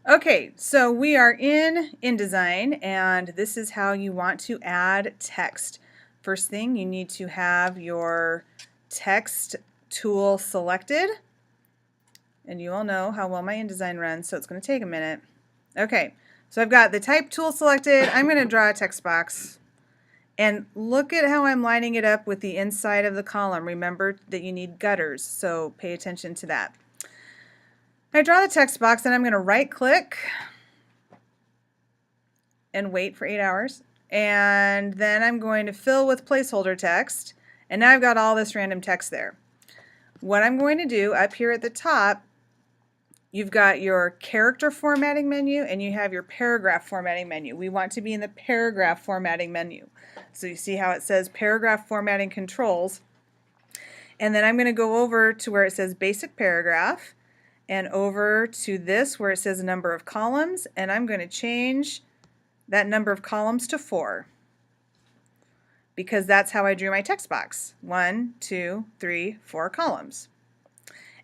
Okay, so we are in InDesign, and this is how you want to add text. First thing, you need to have your text tool selected, and you all know how well my InDesign runs, so it's going to take a minute. Okay, so I've got the type tool selected. I'm going to draw a text box, and look at how I'm lining it up with the inside of the column. Remember that you need gutters, so pay attention to that. I draw the text box, and I'm going to right click and wait for 8 hours, and then I'm going to fill with placeholder text, and now I've got all this random text there. What I'm going to do up here at the top, you've got your character formatting menu and you have your paragraph formatting menu. We want to be in the paragraph formatting menu. So you see how it says paragraph formatting controls, and then I'm going to go over to where it says basic paragraph and over to this where it says number of columns, and I'm going to change that number of columns to 4, because that's how I drew my text box. 1, 2, 3, 4 columns.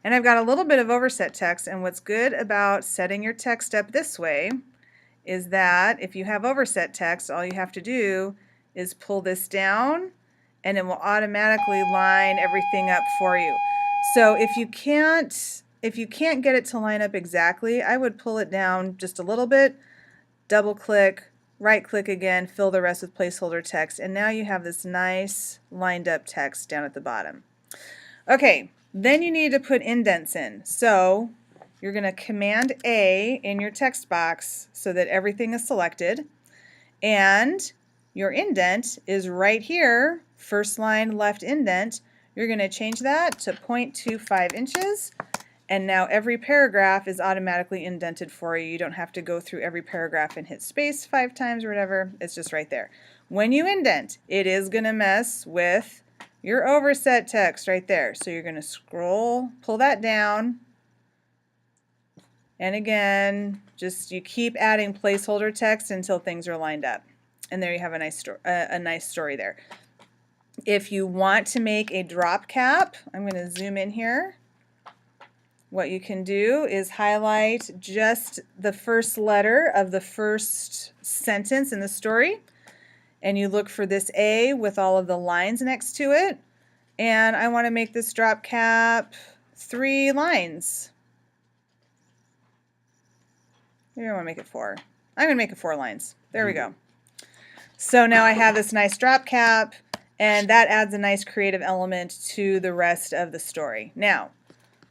And I've got a little bit of overset text, and what's good about setting your text up this way is that if you have overset text, all you have to do is pull this down and it will automatically line everything up for you. So if you can't get it to line up exactly, I would pull it down just a little bit, double click, right click again, fill the rest with placeholder text, and now you have this nice lined up text down at the bottom. Okay, then you need to put indents in. So you're going to Command A in your text box so that everything is selected, and your indent is right here, first line left indent. You're going to change that to 0.25 inches. And now every paragraph is automatically indented for you. You don't have to go through every paragraph and hit space 5 times or whatever. It's just right there. When you indent, it is going to mess with your overset text right there. So you're going to scroll, pull that down, and again, just you keep adding placeholder text until things are lined up. And there you have a nice story there. If you want to make a drop cap, I'm going to zoom in here. What you can do is highlight just the first letter of the first sentence in the story, and you look for this A with all of the lines next to it, and I want to make this drop cap 3 lines. Maybe I want to make it 4. I'm going to make it 4 lines. There we go. So now I have this nice drop cap, and that adds a nice creative element to the rest of the story. Now,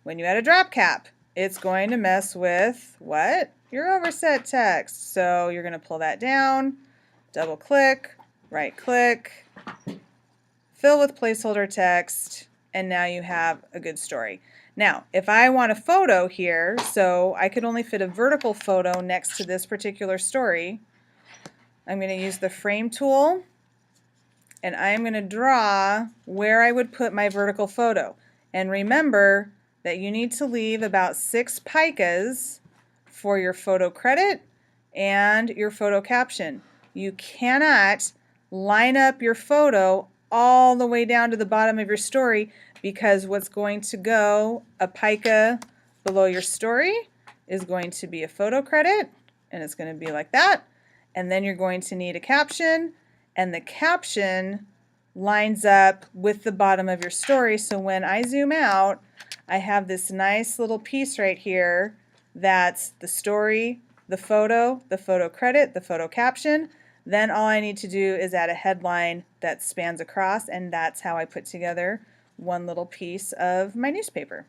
when you add a drop cap, it's going to mess with what? Your overset text. So you're going to pull that down, double click, right click, fill with placeholder text, and now you have a good story. Now, if I want a photo here, so I could only fit a vertical photo next to this particular story, I'm going to use the frame tool, and I'm going to draw where I would put my vertical photo. And remember that you need to leave about 6 picas for your photo credit and your photo caption. You cannot line up your photo all the way down to the bottom of your story, because what's going to go a pica below your story is going to be a photo credit, and it's going to be like that. And then you're going to need a caption, and the caption lines up with the bottom of your story. So when I zoom out, I have this nice little piece right here that's the story, the photo credit, the photo caption. Then all I need to do is add a headline that spans across, and that's how I put together one little piece of my newspaper.